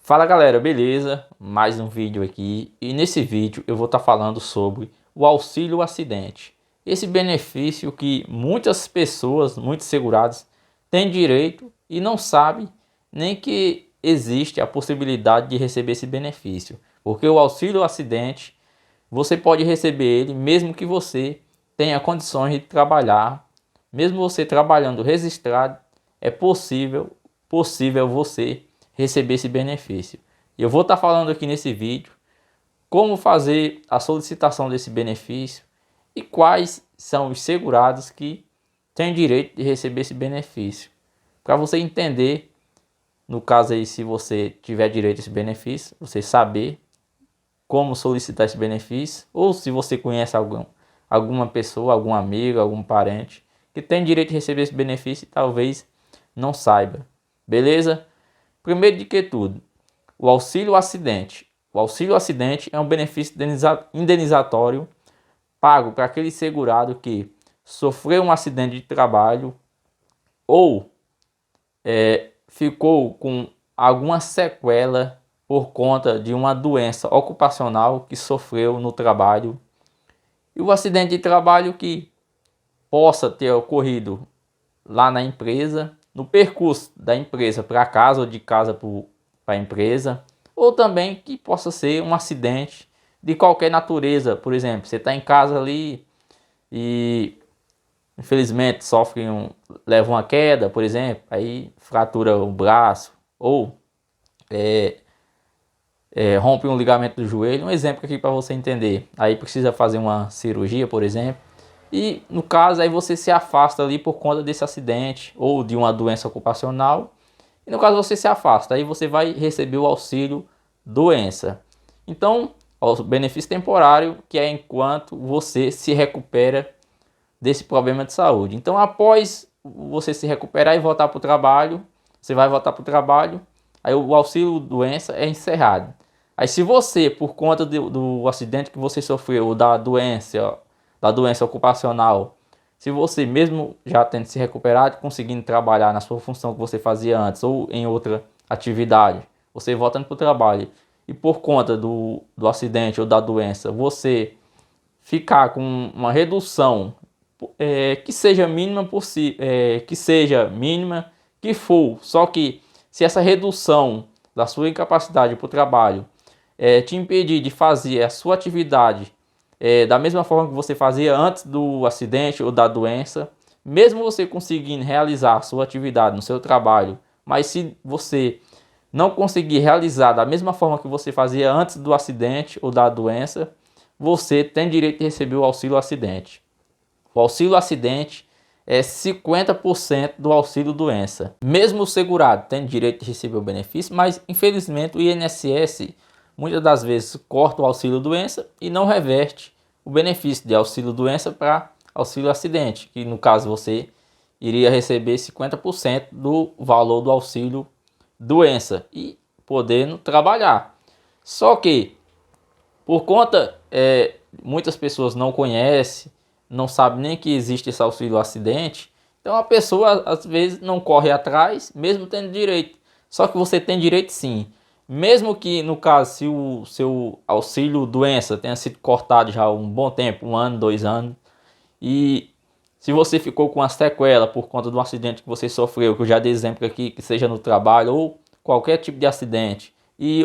Fala galera, beleza? Mais um vídeo aqui e nesse vídeo eu vou estar falando sobre o auxílio acidente. Esse benefício que muitas pessoas, muitos segurados, têm direito e não sabem nem que existe a possibilidade de receber esse benefício. Porque o auxílio acidente, você pode receber ele mesmo que você tenha condições de trabalhar. Mesmo você trabalhando registrado, é possível você receber esse benefício. E eu vou estar falando aqui nesse vídeo como fazer a solicitação desse benefício e quais são os segurados que têm direito de receber esse benefício. Para você entender, no caso aí, se você tiver direito a esse benefício, você saber como solicitar esse benefício, ou se você conhece alguma pessoa, algum amigo, algum parente que tem direito de receber esse benefício e talvez não saiba. Beleza? Primeiro de que tudo, o auxílio acidente. O auxílio acidente é um benefício indenizatório pago para aquele segurado que sofreu um acidente de trabalho ou ficou com alguma sequela por conta de uma doença ocupacional que sofreu no trabalho. E o acidente de trabalho que possa ter ocorrido lá na empresa, no percurso da empresa para casa ou de casa para a empresa, ou também que possa ser um acidente de qualquer natureza. Por exemplo, você está em casa ali e infelizmente leva uma queda, por exemplo, aí fratura o braço ou rompe um ligamento do joelho. Um exemplo aqui para você entender. Aí precisa fazer uma cirurgia, por exemplo. E no caso aí você se afasta ali por conta desse acidente ou de uma doença ocupacional. E no caso você se afasta, aí você vai receber o auxílio doença. Então, o benefício temporário, que é enquanto você se recupera desse problema de saúde. Então, após você se recuperar e voltar para o trabalho, você vai voltar para o trabalho, aí o auxílio doença é encerrado. Aí se você, por conta do acidente que você sofreu, da doença ocupacional, se você mesmo já tendo se recuperado, conseguindo trabalhar na sua função que você fazia antes ou em outra atividade, você voltando para o trabalho e por conta do acidente ou da doença, você ficar com uma redução que seja mínima que for, só que se essa redução da sua incapacidade para o trabalho te impedir de fazer a sua atividade da mesma forma que você fazia antes do acidente ou da doença, mesmo você conseguindo realizar a sua atividade no seu trabalho, mas se você não conseguir realizar da mesma forma que você fazia antes do acidente ou da doença, você tem direito de receber o auxílio acidente. O auxílio acidente é 50% do auxílio doença. Mesmo o segurado tem direito de receber o benefício, mas infelizmente o INSS muitas das vezes corta o auxílio doença e não reverte o benefício de auxílio doença para auxílio acidente, que no caso você iria receber 50% do valor do auxílio doença e podendo trabalhar. Só que por conta muitas pessoas não conhecem, não sabem nem que existe esse auxílio acidente, então a pessoa às vezes não corre atrás, mesmo tendo direito. Só que você tem direito sim. Mesmo que no caso, se o seu auxílio doença tenha sido cortado já há um bom tempo, 1 ano, 2 anos, e se você ficou com uma sequela por conta de um acidente que você sofreu, que eu já dei exemplo aqui, que seja no trabalho ou qualquer tipo de acidente,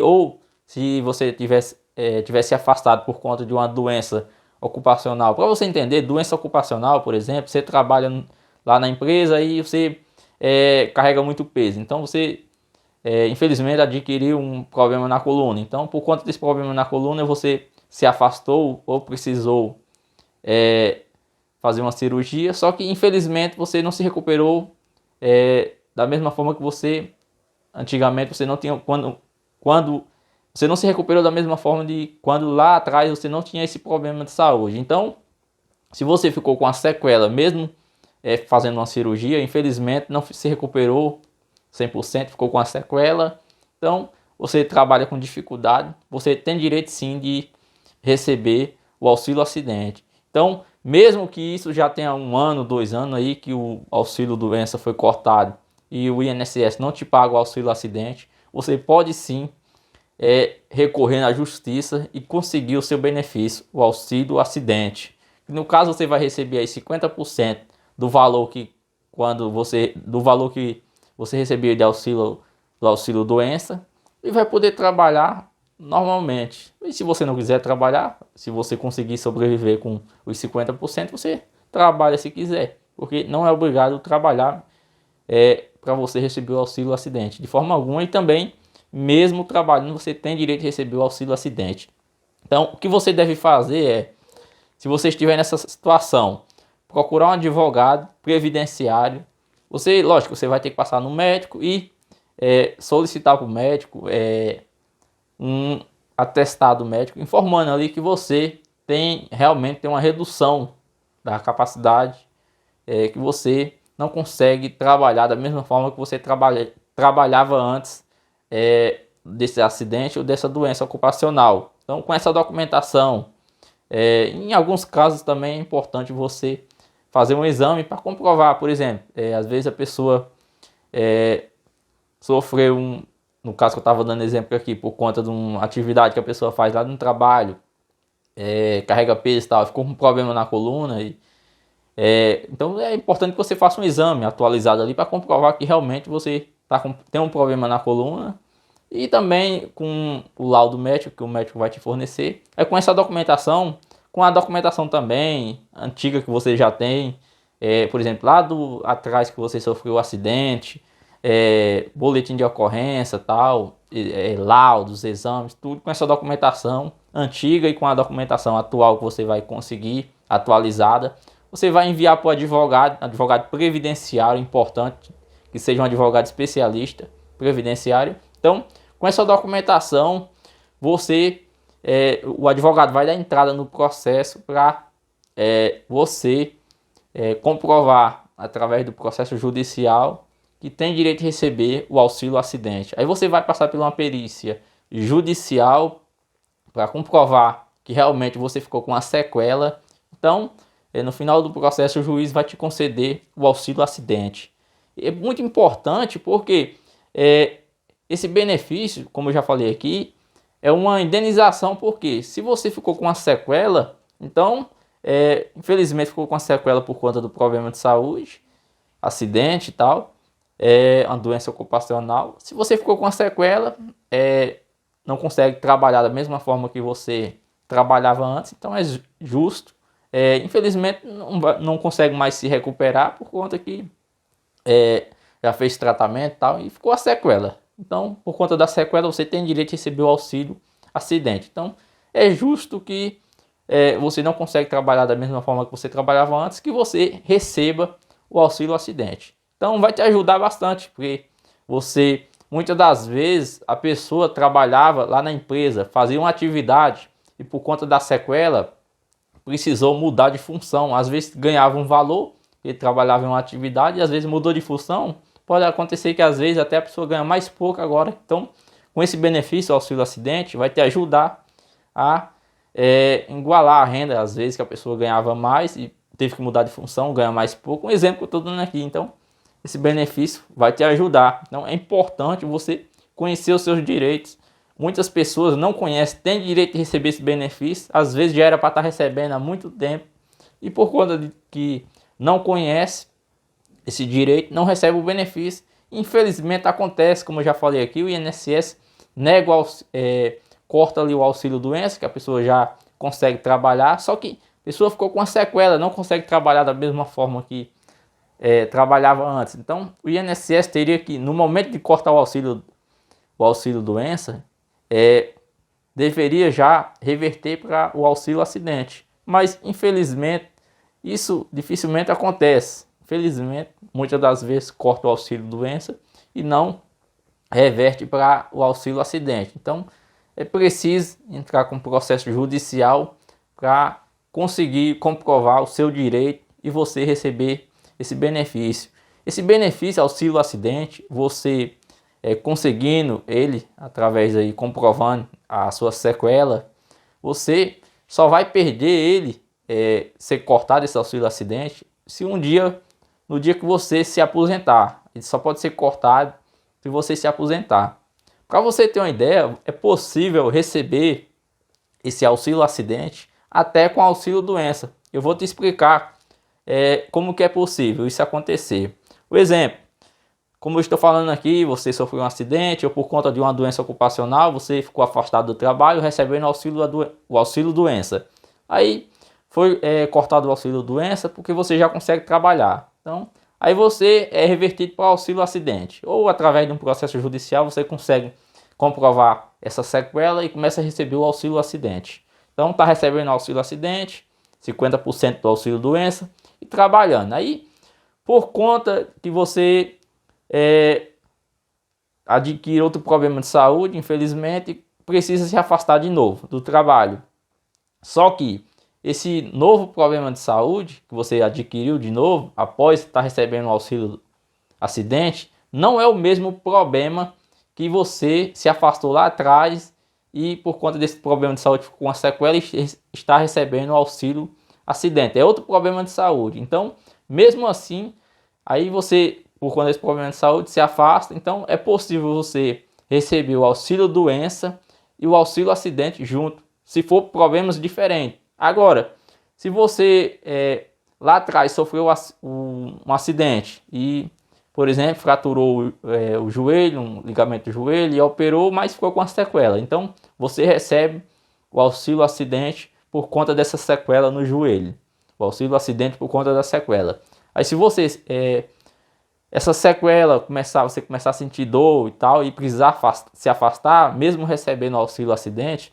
ou se você tivesse afastado por conta de uma doença ocupacional. Para você entender, doença ocupacional, por exemplo, você trabalha lá na empresa e você carrega muito peso. Então você infelizmente adquiriu um problema na coluna. Então, por conta desse problema na coluna, você se afastou ou precisou fazer uma cirurgia. Só que infelizmente você não se recuperou da mesma forma que você antigamente você não tinha quando você não se recuperou da mesma forma de quando lá atrás você não tinha esse problema de saúde. Então, se você ficou com a sequela, mesmo fazendo uma cirurgia, infelizmente não se recuperou 100%, ficou com a sequela, então você trabalha com dificuldade, você tem direito sim de receber o auxílio acidente. Então, mesmo que isso já tenha 1 ano, 2 anos aí que o auxílio doença foi cortado e o INSS não te paga o auxílio acidente, você pode sim recorrer na justiça e conseguir o seu benefício, o auxílio acidente. No caso, você vai receber aí 50% do valor que você receber de auxílio do auxílio doença, e vai poder trabalhar normalmente. E se você não quiser trabalhar, se você conseguir sobreviver com os 50%, você trabalha se quiser, porque não é obrigado a trabalhar para você receber o auxílio acidente de forma alguma. E também, mesmo trabalhando, você tem direito de receber o auxílio acidente. Então, o que você deve fazer se você estiver nessa situação, procurar um advogado previdenciário. Lógico, você vai ter que passar no médico e solicitar para o médico um atestado médico informando ali que você realmente tem uma redução da capacidade, que você não consegue trabalhar da mesma forma que você trabalhava antes desse acidente ou dessa doença ocupacional. Então, com essa documentação, em alguns casos também é importante você fazer um exame para comprovar. Por exemplo, às vezes a pessoa sofreu no caso que eu estava dando exemplo aqui, por conta de uma atividade que a pessoa faz lá no trabalho, carrega peso e tal, ficou com um problema na coluna. Então é importante que você faça um exame atualizado ali para comprovar que realmente você tem um problema na coluna. E também com o laudo médico que o médico vai te fornecer. Com essa documentação, com a documentação também antiga que você já tem, por exemplo, lá atrás que você sofreu o acidente, boletim de ocorrência, tal, laudos, exames, tudo com essa documentação antiga e com a documentação atual que você vai conseguir, atualizada, você vai enviar para o advogado previdenciário, importante que seja um advogado especialista previdenciário. Então, com essa documentação, o advogado vai dar entrada no processo para você comprovar através do processo judicial que tem direito de receber o auxílio acidente. Aí você vai passar por uma perícia judicial para comprovar que realmente você ficou com uma sequela. Então, no final do processo, o juiz vai te conceder o auxílio acidente. É muito importante porque esse benefício, como eu já falei aqui, é uma indenização, porque se você ficou com uma sequela, então, infelizmente ficou com uma sequela por conta do problema de saúde, acidente e tal, uma doença ocupacional. Se você ficou com uma sequela, não consegue trabalhar da mesma forma que você trabalhava antes, então é justo. Infelizmente não consegue mais se recuperar por conta que já fez tratamento e tal, e ficou a sequela. Então, por conta da sequela, você tem direito de receber o auxílio acidente. Então, é justo que você não consegue trabalhar da mesma forma que você trabalhava antes, que você receba o auxílio acidente. Então, vai te ajudar bastante, porque muitas das vezes, a pessoa trabalhava lá na empresa, fazia uma atividade e por conta da sequela, precisou mudar de função. Às vezes ganhava um valor, ele trabalhava em uma atividade e às vezes mudou de função. Pode acontecer que às vezes até a pessoa ganha mais pouco agora. Então, com esse benefício, o auxílio acidente, vai te ajudar a igualar a renda. Às vezes que a pessoa ganhava mais e teve que mudar de função, ganha mais pouco. Um exemplo que eu estou dando aqui. Então, esse benefício vai te ajudar. Então, é importante você conhecer os seus direitos. Muitas pessoas não conhecem, têm direito de receber esse benefício. Às vezes já era para estar recebendo há muito tempo. E por conta de que não conhece esse direito, não recebe o benefício. Infelizmente acontece, como eu já falei aqui, o INSS corta ali o auxílio doença, que a pessoa já consegue trabalhar, só que a pessoa ficou com uma sequela, não consegue trabalhar da mesma forma que trabalhava antes. Então o INSS teria que, no momento de cortar o auxílio doença, deveria já reverter para o auxílio acidente. Mas infelizmente isso dificilmente acontece. Infelizmente, muitas das vezes corta o auxílio doença e não reverte para o auxílio acidente. Então, é preciso entrar com processo judicial para conseguir comprovar o seu direito e você receber esse benefício. Esse benefício, auxílio acidente, você conseguindo ele, através aí, comprovando a sua sequela, você só vai perder ele, ser cortado esse auxílio acidente, se no dia que você se aposentar. Ele só pode ser cortado se você se aposentar. Para você ter uma ideia, é possível receber esse auxílio acidente até com auxílio doença. Eu vou te explicar como que é possível isso acontecer. O exemplo, como eu estou falando aqui, você sofreu um acidente ou por conta de uma doença ocupacional, você ficou afastado do trabalho recebendo o auxílio doença. Aí foi cortado o auxílio doença porque você já consegue trabalhar. Então, aí você é revertido para o auxílio acidente. Ou através de um processo judicial você consegue comprovar essa sequela e começa a receber o auxílio acidente. Então está recebendo auxílio acidente, 50% do auxílio doença e trabalhando. Aí, por conta que você adquire outro problema de saúde, infelizmente, precisa se afastar de novo do trabalho. Só que esse novo problema de saúde que você adquiriu de novo, após estar recebendo o auxílio acidente, não é o mesmo problema que você se afastou lá atrás e por conta desse problema de saúde ficou com uma sequela e está recebendo o auxílio acidente. É outro problema de saúde. Então, mesmo assim, aí você, por conta desse problema de saúde, se afasta. Então, é possível você receber o auxílio doença e o auxílio acidente junto, se for problemas diferentes. Agora, se você lá atrás sofreu um acidente e, por exemplo, fraturou o joelho, um ligamento do joelho e operou, mas ficou com a sequela. Então, você recebe o auxílio acidente por conta dessa sequela no joelho. O auxílio acidente por conta da sequela. Aí se você, essa sequela, você começar a sentir dor e tal, e precisar se afastar, mesmo recebendo o auxílio acidente,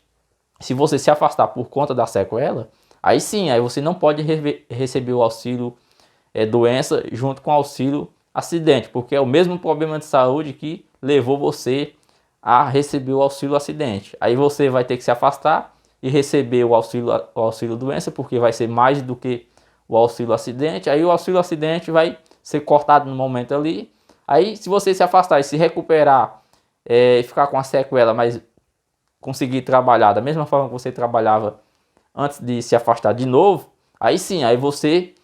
se você se afastar por conta da sequela, aí sim, aí você não pode receber o auxílio doença junto com o auxílio acidente, porque é o mesmo problema de saúde que levou você a receber o auxílio acidente. Aí você vai ter que se afastar e receber o auxílio doença, porque vai ser mais do que o auxílio acidente. Aí o auxílio acidente vai ser cortado no momento ali. Aí se você se afastar e se recuperar e ficar com a sequela, mas conseguir trabalhar da mesma forma que você trabalhava antes de se afastar de novo, aí sim, aí você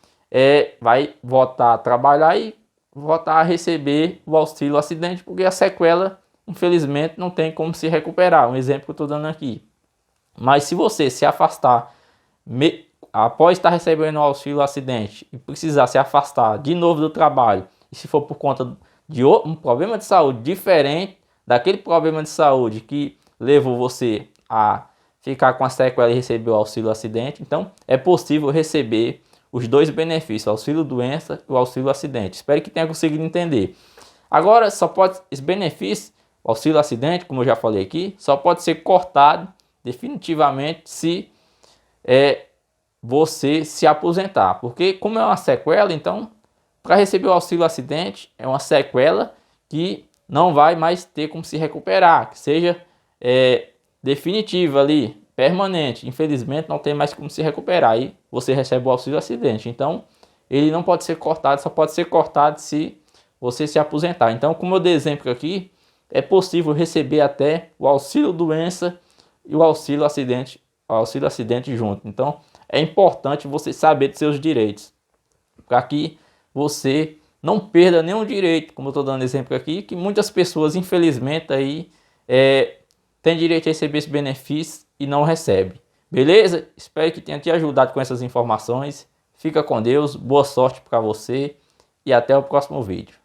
vai voltar a trabalhar e voltar a receber o auxílio acidente, porque a sequela, infelizmente, não tem como se recuperar. Um exemplo que eu estou dando aqui. Mas se você se afastar após estar recebendo o auxílio acidente e precisar se afastar de novo do trabalho, e se for por conta de um problema de saúde diferente daquele problema de saúde que levou você a ficar com a sequela e receber o auxílio acidente, então é possível receber os dois benefícios, o auxílio doença e o auxílio acidente. Espero que tenha conseguido entender. Agora, esse benefício, o auxílio acidente, como eu já falei aqui, só pode ser cortado definitivamente se você se aposentar, porque como é uma sequela, então para receber o auxílio acidente é uma sequela que não vai mais ter como se recuperar, que seja definitiva ali, permanente. Infelizmente não tem mais como se recuperar, aí você recebe o auxílio acidente. Então ele não pode ser cortado, só pode ser cortado se você se aposentar. Então, como eu dei exemplo aqui, é possível receber até o auxílio doença e o auxílio acidente junto. Então é importante você saber dos seus direitos, para que você não perda nenhum direito, como eu estou dando exemplo aqui, que muitas pessoas, infelizmente, aí têm direito a receber esse benefício e não recebe. Beleza? Espero que tenha te ajudado com essas informações. Fica com Deus, boa sorte para você e até o próximo vídeo.